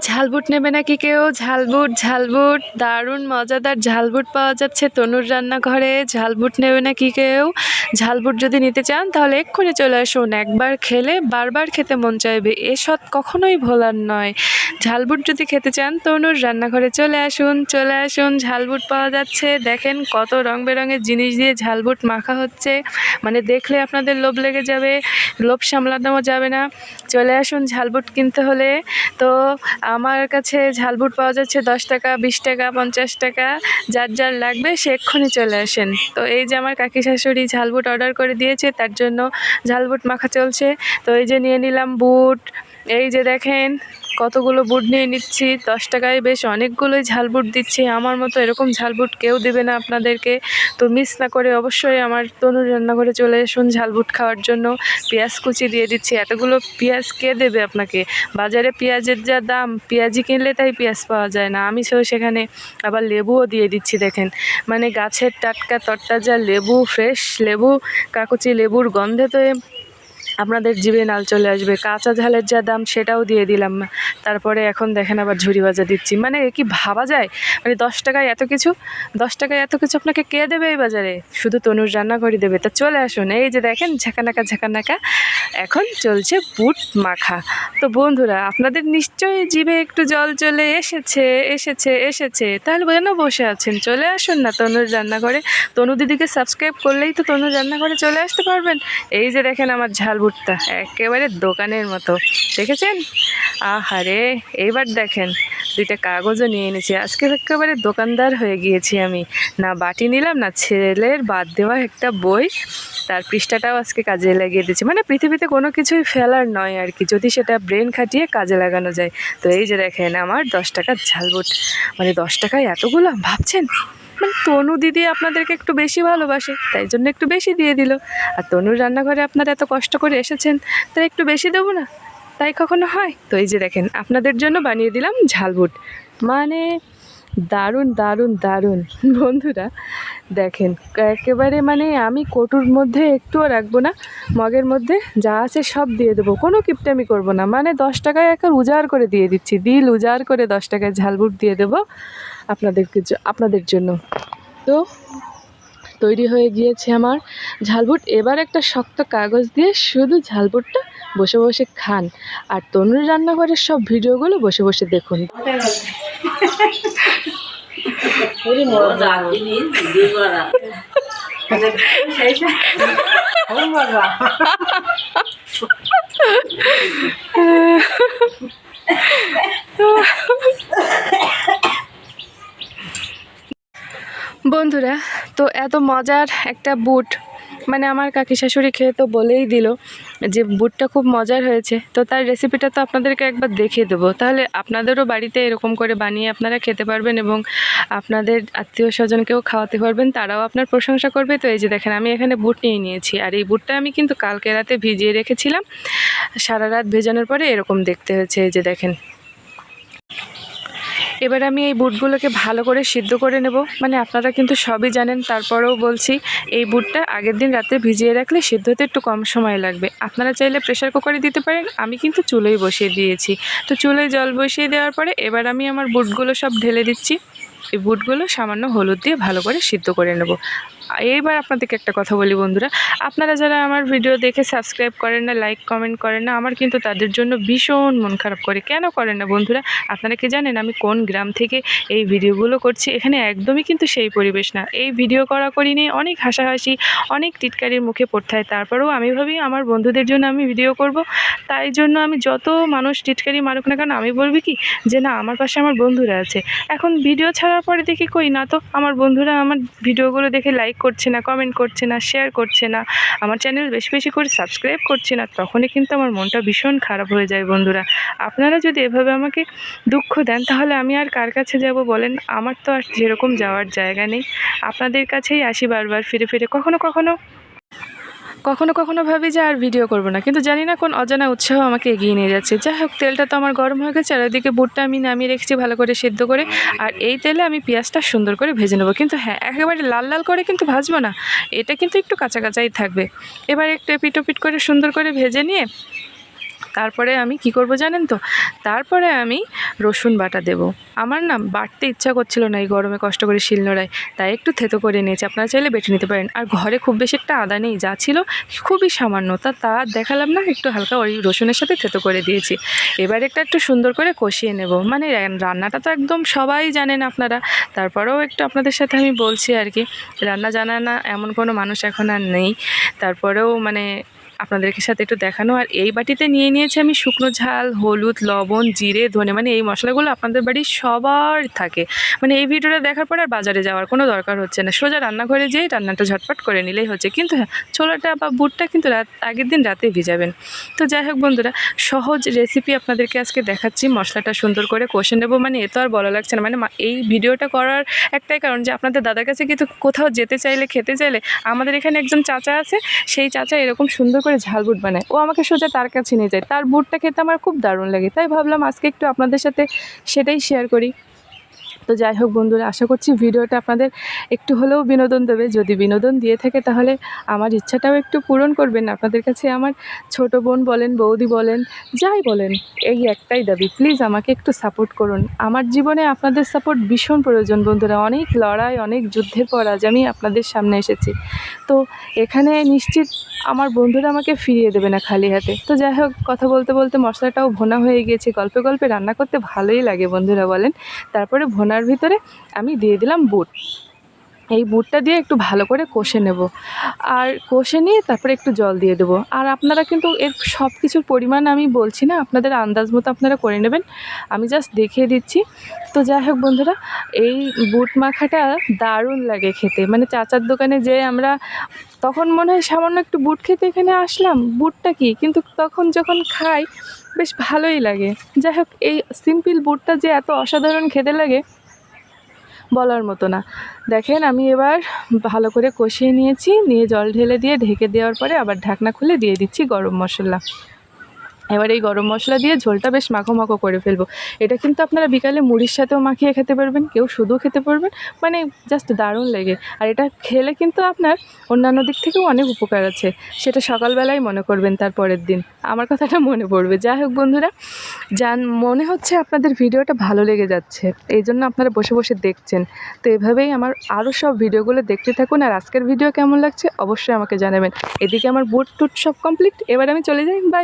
ঝালবুট নেবে নাকি কেউ? ঝালবুট ঝালবুট দারুণ মজাদার ঝালবুট পাওয়া যাচ্ছে তনুর রান্নাঘরে। ঝালবুট নেবে নাকি কেউ? ঝালবুট যদি নিতে চান তাহলে এক্ষুনি চলে আসুন। একবার খেলে বারবার খেতে মন চাইবে, এ স্বাদ কখনোই ভোলার নয়। ঝালবুট যদি খেতে চান তনুর রান্নাঘরে চলে আসুন, চলে আসুন। ঝালবুট পাওয়া যাচ্ছে, দেখেন কত রং বেরঙের জিনিস দিয়ে ঝালবুট মাখা হচ্ছে, মানে দেখলে আপনাদের লোভ লেগে যাবে, লোভ সামলানো যাবে না। চলে আসুন ঝালবুট কিনতে হলে। তো আমার কাছে ঝালবুট পাওয়া যাচ্ছে 10 টাকা, 20 টাকা, 50 টাকা, যার যার লাগবে সে এক্ষুনি চলে আসেন। তো এই যে আমার কাকি শাশুড়ি ঝালবুট অর্ডার করে দিয়েছে, তার জন্য ঝালবুট মাখা চলছে। তো এই যে নিয়ে নিলাম বুট, এই যে দেখেন কতগুলো বুট নিয়ে নিচ্ছি। 10 টাকায় বেশ অনেকগুলোই ঝালবুট দিচ্ছি। আমার মতো এরকম ঝালবুট কেউ দেবে না আপনাদেরকে। তো মিস না করে অবশ্যই আমার তনুর রান্নাঘরে চলে আসুন ঝালবুট খাওয়ার জন্য। পেঁয়াজ কুচি দিয়ে দিচ্ছি। এতগুলো পেঁয়াজ কে দেবে আপনাকে? বাজারে পেঁয়াজের যা দাম, পেঁয়াজি কিনলে তাই পেঁয়াজ পাওয়া যায় না। আমি সেখানে আবার লেবুও দিয়ে দিচ্ছি। দেখেন মানে গাছের টাটকা তরতাজা লেবু, ফ্রেশ লেবু, কাকুচি লেবুর গন্ধে তো আপনাদের জিভে নাল চলে আসবে। কাঁচা ঝালের যা দাম সেটাও দিয়ে দিলাম। তারপরে এখন দেখেন আবার ঝুরি ভাজা দিচ্ছি। মানে কি ভাবা যায়? মানে 10 টাকায় এত কিছু, 10 টাকায় এত কিছু আপনাকে কে দেবে এই বাজারে? শুধু তনুর রান্নাঘরই দেবে। তা চলে আসুন। এই যে দেখেন ঝাঁকানাকা ঝাঁকানাকা এখন চলছে বুট মাখা। তো বন্ধুরা আপনাদের নিশ্চয়ই জিভে একটু জল চলে এসেছে এসেছে এসেছে, তাহলে কেন বসে আছেন? চলে আসুন না তনুর রান্নাঘরে। তনু দিদিকে সাবস্ক্রাইব করলেই তো তনুর রান্নাঘরে চলে আসতে পারবেন। এই যে দেখেন আমার ঝালবুটটা একেবারে দোকানের মতো, দেখেছেন? আহারে, এইবার দেখেন 2টা কাগজও নিয়ে এনেছি। আজকে একেবারে দোকানদার হয়ে গিয়েছি আমি। না বাটি নিলাম, না ছেলের বাদ দেওয়া একটা বই, তার পৃষ্ঠাটাও আজকে কাজে লাগিয়ে দিচ্ছি। মানে পৃথিবীতে কোনো কিছুই ফেলার নয় আর কি, যদি সেটা ব্রেন খাটিয়ে কাজে লাগানো যায়। তো এই যে দেখেন আমার 10 টাকার ঝালবুট, মানে 10 টাকায় এতগুলো, ভাবছেন? মানে তনু দিদি আপনাদেরকে একটু বেশি ভালোবাসে, তাই জন্য একটু বেশি দিয়ে দিল। আর তনুর রান্নাঘরে আপনারা এত কষ্ট করে এসেছেন, তাই একটু বেশি দেবো না? তাই কখনো হয়? তো এই যে দেখেন আপনাদের জন্য বানিয়ে দিলাম ঝালবুট। মানে দারুণ দারুণ দারুণ বন্ধুরা। দেখেন একেবারে মানে আমি কটুর মধ্যে একটুও রাখবো না, মগের মধ্যে যা আছে সব দিয়ে দেবো, কোনো কিপটামি করব না। মানে 10 টাকায় একটা উজাড় করে দিয়ে দিচ্ছি, দিল উজাড় করে 10 টাকায় ঝালবুট দিয়ে দেবো আপনাদের জন্য। তো তৈরি হয়ে গিয়েছে আমার ঝালবুট। এবার একটা শক্ত কাগজ দিয়ে শুধু ঝালবুটটা বসে বসে খান, আর তনুর রান্নাঘরের সব ভিডিওগুলো বসে বসে দেখুন। বন্ধুরা তো এত মজার একটা বুট, মানে আমার কাকি শাশুড়ি খেয়ে তো বলেই দিল যে বুটটা খুব মজার হয়েছে। তো তার রেসিপিটা তো আপনাদেরকে একবার দেখিয়ে দেবো, তাহলে আপনাদেরও বাড়িতে এরকম করে বানিয়ে আপনারা খেতে পারবেন এবং আপনাদের আত্মীয় স্বজনকেও খাওয়াতে পারবেন, তারাও আপনার প্রশংসা করবে। তো এই যে দেখেন আমি এখানে বুট নিয়ে নিয়েছি, আর এই বুটটা আমি কিন্তু কালকে রাতে ভিজিয়ে রেখেছিলাম। সারা রাত ভেজানোর পরে এরকম দেখতে হয়েছে। এই যে দেখেন এবার আমি এই বুটগুলোকে ভালো করে সিদ্ধ করে নেব। মানে আপনারা কিন্তু সবই জানেন, তারপরেও বলছি, এই বুটটা আগের দিন রাতে ভিজিয়ে রাখলে সিদ্ধ হতে একটু কম সময় লাগবে। আপনারা চাইলে প্রেশার কুকারে দিতে পারেন, আমি কিন্তু চুলোয় বসিয়ে দিয়েছি। তো চুলোয় জল বসিয়ে দেওয়ার পরে এবার আমি আমার বুটগুলো সব ঢেলে দিচ্ছি। এই বুটগুলো সামান্য হলুদ দিয়ে ভালো করে সিদ্ধ করে নেব। এইবার আপনাদেরকে একটা কথা বলি বন্ধুরা, আপনারা যারা আমার ভিডিও দেখে সাবস্ক্রাইব করেন না, লাইক কমেন্ট করেন না, আমার কিন্তু তাদের জন্য ভীষণ মন খারাপ করে। কেন করেন না বন্ধুরা? আপনারা কি জানেন আমি কোন গ্রাম থেকে এই ভিডিওগুলো করছি? এখানে একদমই কিন্তু সেই পরিবেশ না। এই ভিডিও করি নিয়ে অনেক হাসাহাসি, অনেক টিটকারির মুখে পড়তে হয়। তারপরেও আমি ভাবি আমার বন্ধুদের জন্য আমি ভিডিও করব, তাই জন্য আমি যত মানুষ টিটকারি মারুক না কেন আমি বলবি কি যে না, আমার পাশে আমার বন্ধুরা আছে। এখন ভিডিও ছাড়ার পরে দেখি কই না, তো আমার বন্ধুরা আমার ভিডিওগুলো দেখে লাইক করছে না, কমেন্ট করছে না, শেয়ার করছে না, আমার চ্যানেল বেশি বেশি করে সাবস্ক্রাইব করছে না, তখনই কিন্তু আমার মনটা ভীষণ খারাপ হয়ে যায় বন্ধুরা। আপনারা যদি এভাবে আমাকে দুঃখ দেন তাহলে আমি আর কার কাছে যাব বলেন? আমার তো আর যেরকম যাওয়ার জায়গা নেই, আপনাদের কাছেই আসি বারবার ফিরে ফিরে। কখনো কখনো ভাবি যে আর ভিডিও করব না, কিন্তু জানি না কোন অজানা উৎসাহ আমাকে এগিয়ে নিয়ে যাচ্ছে। যাই হোক, তেলটা তো আমার গরম হয়ে গেছে, আর ওইদিকে বুটটা আমি নামিয়ে রেখেছি ভালো করে সিদ্ধ করে। আর এই তেলে আমি পেঁয়াজটা সুন্দর করে ভেজে নেবো, কিন্তু হ্যাঁ একেবারে লাল লাল করে কিন্তু ভাজবো না, এটা কিন্তু একটু কাঁচা কাঁচাই থাকবে। এবার একটু এপিট ওপিট করে সুন্দর করে ভেজে নিয়ে তারপরে আমি কি করব জানেন তো, তারপরে আমি রসুন বাটা দেব। আমার না বাটতে ইচ্ছা করছিল না এই গরমে কষ্ট করে শিলনোড়ায়, তাই একটু থেতো করে নিয়েছি। আপনারা চাইলে বেটে নিতে পারেন। আর ঘরে খুব বেশি একটা আদা নেই, যা ছিল খুবই সামান্য, তা দেখালাম না, একটু হালকা ওই রসুনের সাথে থেতো করে দিয়েছি। এবার একটু সুন্দর করে কষিয়ে নেব। মানে রান্নাটা তো একদম সবাই জানেন আপনারা, তারপরেও একটু আপনাদের সাথে আমি বলছি আর কি। রান্না জানা না এমন কোনো মানুষ এখন আর নেই, তারপরেও মানে আপনাদেরকে সাথে একটু দেখানো। আর এই বাটিতে নিয়ে নিয়েছি আমি শুকনো ঝাল, হলুদ, লবণ, জিরে, ধনে, মানে এই মশলাগুলো আপনাদের বাড়ির সবার থাকে। মানে এই ভিডিওটা দেখার পর আর বাজারে যাওয়ার কোনো দরকার হচ্ছে না, সোজা রান্নাঘরে যেয়ে রান্নাটা ঝটপট করে নিলেই হচ্ছে। কিন্তু হ্যাঁ, ছোলাটা বা বুটটা কিন্তু আগের দিন রাতে ভিজাবেন। তো যাই হোক বন্ধুরা, সহজ রেসিপি আপনাদেরকে আজকে দেখাচ্ছি। মশলাটা সুন্দর করে কষে নেব, মানে এ তো আর বলা লাগছে না। মানে এই ভিডিওটা করার একটাই কারণ যে আপনাদের দাদার কাছে কিন্তু কোথাও যেতে চাইলে, খেতে চাইলে, আমাদের এখানে একজন চাচা আছে, সেই চাচা এরকম সুন্দর করে ঝাল বুট বানায়। ও আমাকে সোজা তার কাছে নিয়ে যায়, তার বুটটা খেতে আমার খুব দারুণ লাগে। তাই ভাবলাম আজকে একটু আপনাদের সাথে সেটাই শেয়ার করি। তো যাই হোক বন্ধুরা, আশা করছি ভিডিওটা আপনাদের একটু হলেও বিনোদন দেবে। যদি বিনোদন দিয়ে থাকে তাহলে আমার ইচ্ছাটাও একটু পূরণ করবেন। আপনাদের কাছে আমার ছোট বোন বলেন, বৌদি বলেন, যাই বলেন, এই একটাই দাবি, প্লিজ আমাকে একটু সাপোর্ট করুন। আমার জীবনে আপনাদের সাপোর্ট ভীষণ প্রয়োজন বন্ধুরা। অনেক লড়াই, অনেক যুদ্ধের পর আজ আমি আপনাদের সামনে এসেছি। তো এখানে নিশ্চিত আমার বন্ধুরা আমাকে ফিরিয়ে দেবে না খালি হাতে। তো যাই হোক, কথা বলতে বলতে মশলাটাও ভোনা হয়ে গিয়েছে। গল্পে গল্পে রান্না করতে ভালোই লাগে বন্ধুরা বলেন। তারপরে ভোনার ভিতরে আমি দিয়ে দিলাম বুট। এই বুটটা দিয়ে একটু ভালো করে কষে নেব, আর কষে নিয়ে তারপরে একটু জল দিয়ে দেবো। আর আপনারা কিন্তু এর সব কিছুর পরিমাণ আমি বলছি না, আপনাদের আন্দাজ মতো আপনারা করে নেবেন, আমি জাস্ট দেখিয়ে দিচ্ছি। তো যাই হোক বন্ধুরা, এই বুট মাখাটা দারুণ লাগে খেতে। মানে চাচার দোকানে যে আমরা তখন মনে হয় সামান্য একটু বুট খেতে এখানে আসলাম, বুটটা কি, কিন্তু তখন যখন খাই বেশ ভালোই লাগে। যাই হোক, এই সিম্পল বুটটা যে এত অসাধারণ খেতে লাগে বলার মতো না। দেখেন আমি এবার ভালো করে কষিয়ে নিয়েছি, নিয়ে জল ঢেলে দিয়ে ঢেকে দেওয়ার পরে আবার ঢাকনা খুলে দিয়ে দিচ্ছি গরম মশলা। এবার এই গরম মশলা দিয়ে ঝোলটা বেশ মাখো মাখো করে ফেলবো। এটা কিন্তু আপনারা বিকালে মুড়ির সাথেও মাখিয়ে খেতে পারবেন, কেউ শুধু খেতে পারবেন, মানে জাস্ট দারুণ লাগে। আর এটা খেলে কিন্তু আপনার অন্যান্য দিক থেকেও অনেক উপকার আছে, সেটা সকালবেলায় মনে করবেন, তার পরের দিন আমার কথাটা মনে পড়বে। যাই হোক বন্ধুরা, মনে হচ্ছে আপনাদের ভিডিওটা ভালো লেগে যাচ্ছে, এই জন্য আপনারা বসে বসে দেখছেন। তো এভাবেই আমার আরও সব ভিডিওগুলো দেখতে থাকুন। আর আজকের ভিডিও কেমন লাগছে অবশ্যই আমাকে জানাবেন। এদিকে আমার বুট টুট সব কমপ্লিট, এবার আমি চলে যাই। বাই।